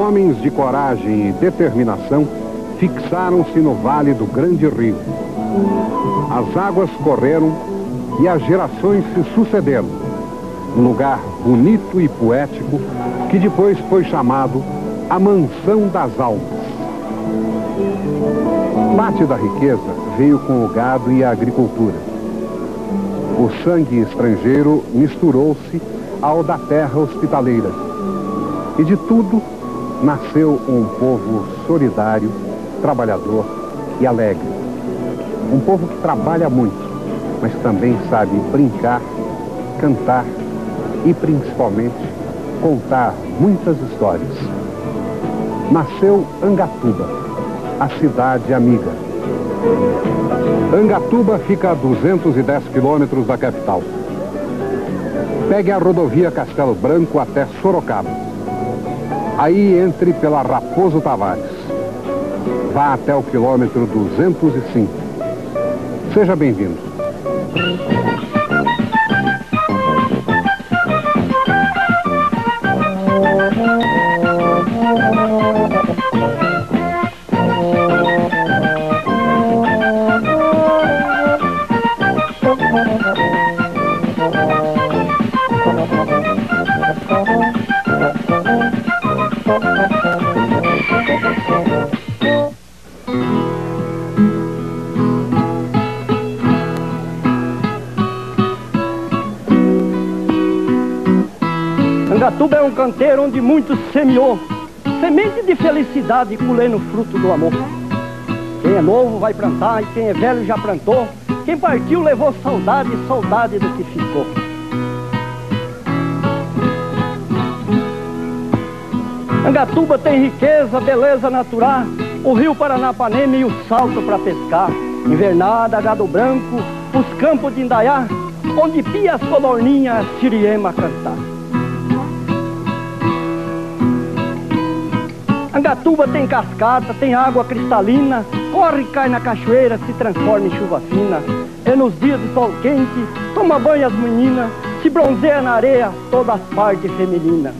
Homens de coragem e determinação fixaram-se no vale do grande rio. As águas correram e as gerações se sucederam. Um lugar bonito e poético que depois foi chamado a Mansão das Almas. Parte da riqueza veio com o gado e a agricultura. O sangue estrangeiro misturou-se ao da terra hospitaleira. E de tudo nasceu um povo solidário, trabalhador e alegre. Um povo que trabalha muito, mas também sabe brincar, cantar e, principalmente, contar muitas histórias. Nasceu Angatuba, a cidade amiga. Angatuba fica a 210 quilômetros da capital. Pegue a rodovia Castelo Branco até Sorocaba. Aí entre pela Raposo Tavares. Vá até o quilômetro 205. Seja bem-vindo. Angatuba é um canteiro onde muito semeou semente de felicidade colhendo o fruto do amor. Quem é novo vai plantar e quem é velho já plantou. Quem partiu levou saudade, saudade do que ficou. Angatuba tem riqueza, beleza natural, o rio Paranapanema e o salto para pescar. Invernada, gado branco, os campos de Indaiá, onde pia as codorninhas, siriema cantar. Angatuba tem cascata, tem água cristalina, corre e cai na cachoeira, se transforma em chuva fina. E nos dias de sol quente, toma banho as meninas, se bronzeia na areia, todas as partes femininas.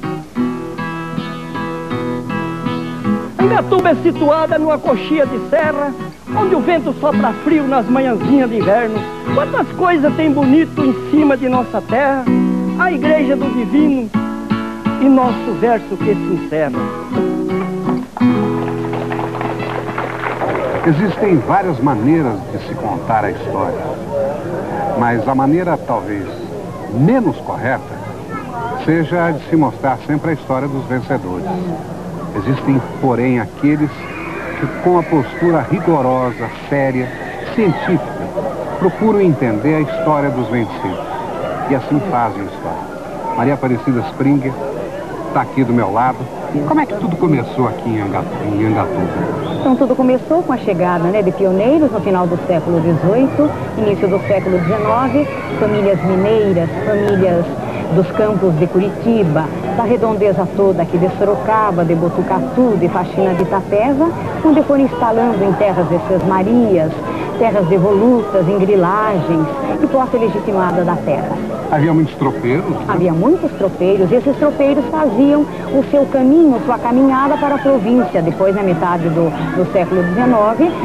Angatuba é situada numa coxia de serra, onde o vento sopra frio nas manhãzinhas de inverno. Quantas coisas tem bonito em cima de nossa terra, a igreja do divino e nosso verso que se encerra. Existem várias maneiras de se contar a história, mas a maneira talvez menos correta seja a de se mostrar sempre a história dos vencedores. Existem, porém, aqueles que, com a postura rigorosa, séria, científica, procuram entender a história dos vencidos. E assim fazem a história. Maria Aparecida Springer está aqui do meu lado. Como é que tudo começou aqui em Angatuba? Então, tudo começou com a chegada de pioneiros no final do século XVIII, início do século XIX, famílias mineiras, famílias dos campos de Curitiba, da redondeza toda aqui de Sorocaba, de Botucatu, de Faxina de Itapeva, onde foram instalando em terras de Sesmarias, terras devolutas, em grilagens e posse legitimada da terra. Havia muitos tropeiros? Né? Havia muitos tropeiros, e esses tropeiros faziam o seu caminho, sua caminhada para a província, depois na metade do século XIX,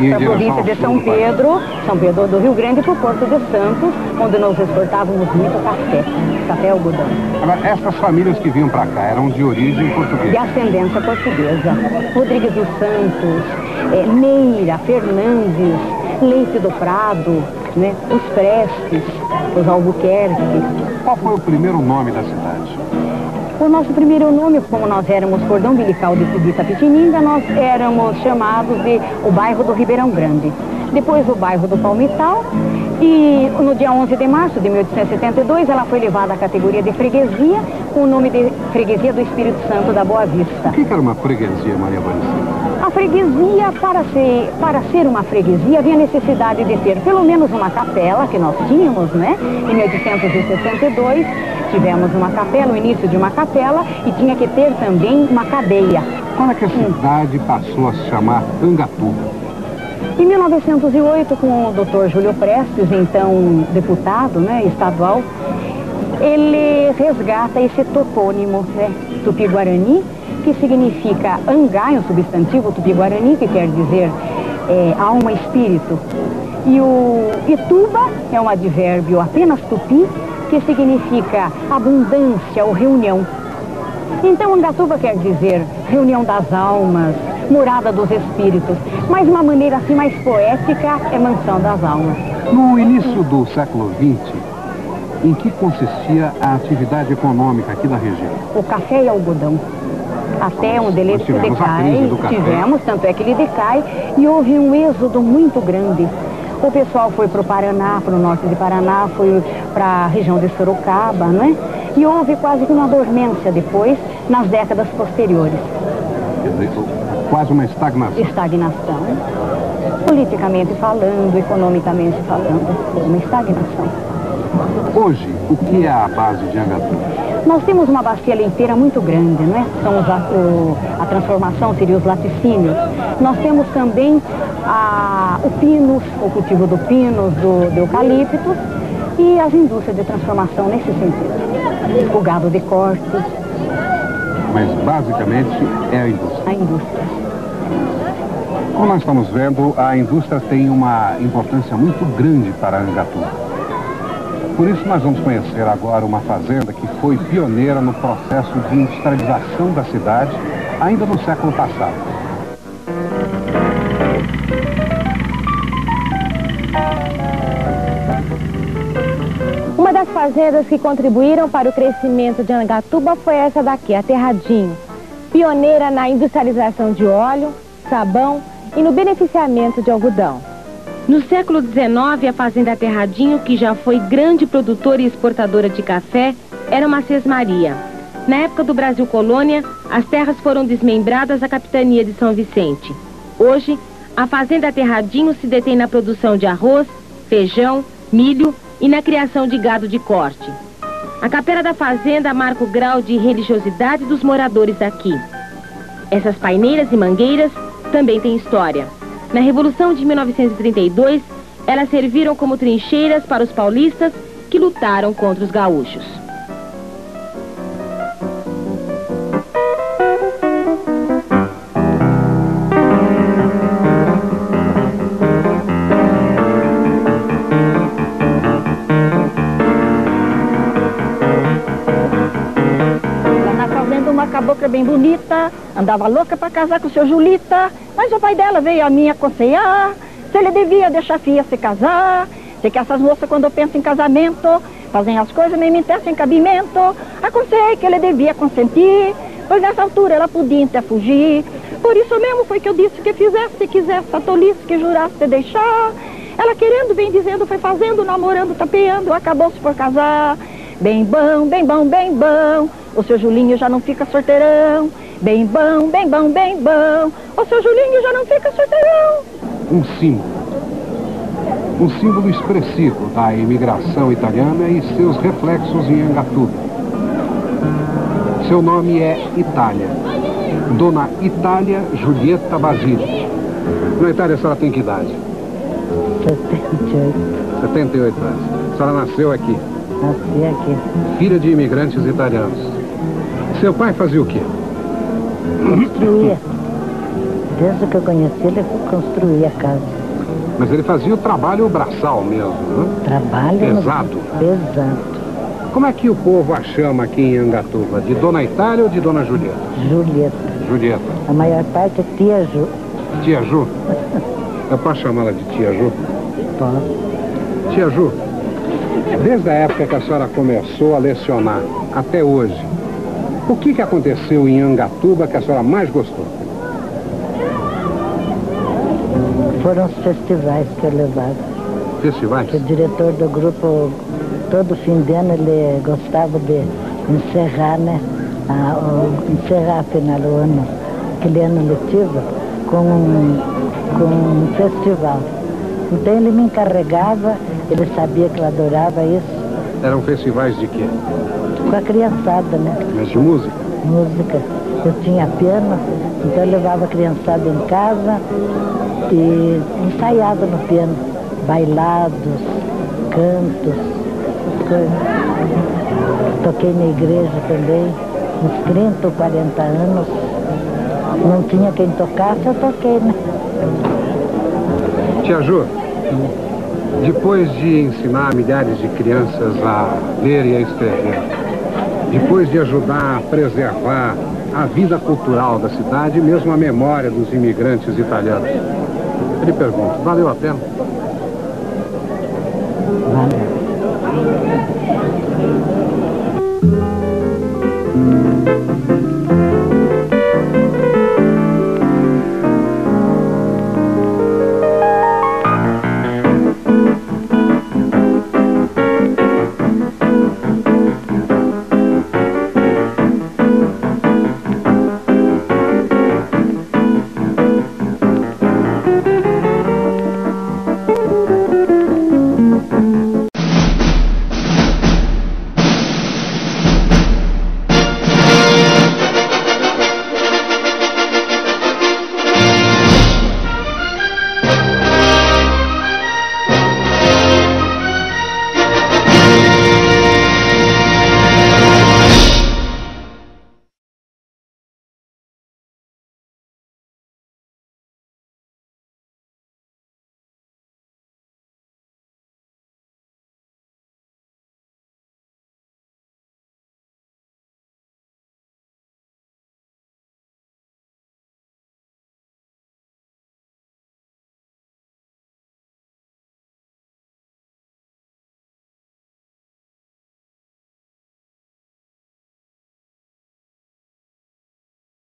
para a província de São Pedro do Rio Grande, para o Porto de Santos, onde nós exportávamos muito café e algodão. Agora, essas famílias que vinham para cá eram de origem portuguesa? De ascendência portuguesa. Rodrigues dos Santos, Meira, Fernandes, Leite do Prado, né? Os Prestes, os Albuquerque. Qual foi o primeiro nome da cidade? O nosso primeiro nome, como nós éramos cordão umbilical de Itapetininga, nós éramos chamados de o bairro do Ribeirão Grande. Depois o bairro do Palmital, e no dia 11 de março de 1872 ela foi levada à categoria de freguesia, com o nome de Freguesia do Espírito Santo da Boa Vista. O que era uma freguesia, Maria Aparecida? A freguesia, para ser uma freguesia, havia necessidade de ter pelo menos uma capela, que nós tínhamos, né? Em 1862, tivemos uma capela, o início de uma capela, e tinha que ter também uma cadeia. Quando é que a cidade passou a se chamar Angatuba? Em 1908, com o Dr. Júlio Prestes, então deputado, né, estadual, ele resgata esse topônimo, né, Tupi-Guarani, que significa Angá, é um substantivo tupi-guarani, que quer dizer alma, espírito. E o Ituba é um advérbio apenas tupi, que significa abundância ou reunião. Então, Angatuba quer dizer reunião das almas, morada dos espíritos, mas de uma maneira assim mais poética é mansão das almas. No início do século XX, em que consistia a atividade econômica aqui da região? O café e algodão. Até onde ele decai, tivemos, tanto é que ele decai, e houve um êxodo muito grande. O pessoal foi para o Paraná, para o norte de Paraná, foi para a região de Sorocaba, não é? E houve quase que uma dormência depois, nas décadas posteriores. Quer dizer, quase uma estagnação. Estagnação. Politicamente falando, economicamente falando, foi uma estagnação. Hoje, o que é a base de Angatuba? Nós temos uma bacia leiteira muito grande, não é? São a transformação seria os laticínios. Nós temos também o pinus, o cultivo do pinus, do eucalipto, e as indústrias de transformação nesse sentido. O gado de corte. Mas basicamente é a indústria. A indústria. Como nós estamos vendo, a indústria tem uma importância muito grande para Angatuba. Por isso nós vamos conhecer agora uma fazenda que foi pioneira no processo de industrialização da cidade, ainda no século passado. Uma das fazendas que contribuíram para o crescimento de Angatuba foi essa daqui, a Terradinho, pioneira na industrialização de óleo, sabão e no beneficiamento de algodão. No século XIX, a fazenda Terradinho, que já foi grande produtora e exportadora de café, era uma sesmaria. Na época do Brasil Colônia, as terras foram desmembradas à capitania de São Vicente. Hoje, a fazenda Terradinho se detém na produção de arroz, feijão, milho e na criação de gado de corte. A capela da fazenda marca o grau de religiosidade dos moradores daqui. Essas paineiras e mangueiras também têm história. Na Revolução de 1932, elas serviram como trincheiras para os paulistas que lutaram contra os gaúchos. Uma cabocla bem bonita, andava louca para casar com o seu Julita, mas o pai dela veio a mim aconselhar se ele devia deixar a filha se casar, se que essas moças quando pensam em casamento fazem as coisas nem me interessam em cabimento. Aconselhei que ele devia consentir, pois nessa altura ela podia até fugir. Por isso mesmo foi que eu disse que fizesse, se quisesse a tolice que jurasse te deixar. Ela querendo, bem dizendo, foi fazendo, namorando, tapeando, acabou-se por casar. Bem bom, bem bom, bem bom, o seu Julinho já não fica sorteirão. Bem bom, bem bom, bem bom, o seu Julinho já não fica sorteirão. Um símbolo expressivo da imigração italiana e seus reflexos em Angatuba. Seu nome é Itália. Dona Itália Julieta Basile. Na Itália, a senhora tem que idade? 78. 78 anos. A senhora nasceu aqui? Nasci aqui. Filha de imigrantes italianos. Seu pai fazia o quê? Construía. Desde que eu conheci, ele construía a casa. Mas ele fazia o trabalho braçal mesmo, né? Trabalho pesado. Pesado. Como é que o povo a chama aqui em Angatuba? De Dona Itália ou de Dona Julieta? Julieta. Julieta. A maior parte é Tia Ju. Tia Ju? Eu posso chamá-la de Tia Ju? Pode. Tia Ju, desde a época que a senhora começou a lecionar até hoje, o que aconteceu em Angatuba que a senhora mais gostou? Foram os festivais que eu levava. Festivais? Que o diretor do grupo, todo fim de ano, ele gostava de encerrar, né? Encerrar afinal o ano, aquele ano letivo, com um festival. Então ele me encarregava, ele sabia que eu adorava isso. Eram festivais de quê? Com a criançada, né? Mas de música? Música. Eu tinha piano, então eu levava a criançada em casa e ensaiava no piano. Bailados, cantos, essas coisas. Toquei na igreja também, uns 30 ou 40 anos. não tinha quem tocasse, eu toquei, né? Tia Ju, depois de ensinar milhares de crianças a ler e a escrever, depois de ajudar a preservar a vida cultural da cidade e mesmo a memória dos imigrantes italianos, eu lhe pergunto, valeu a pena? Valeu.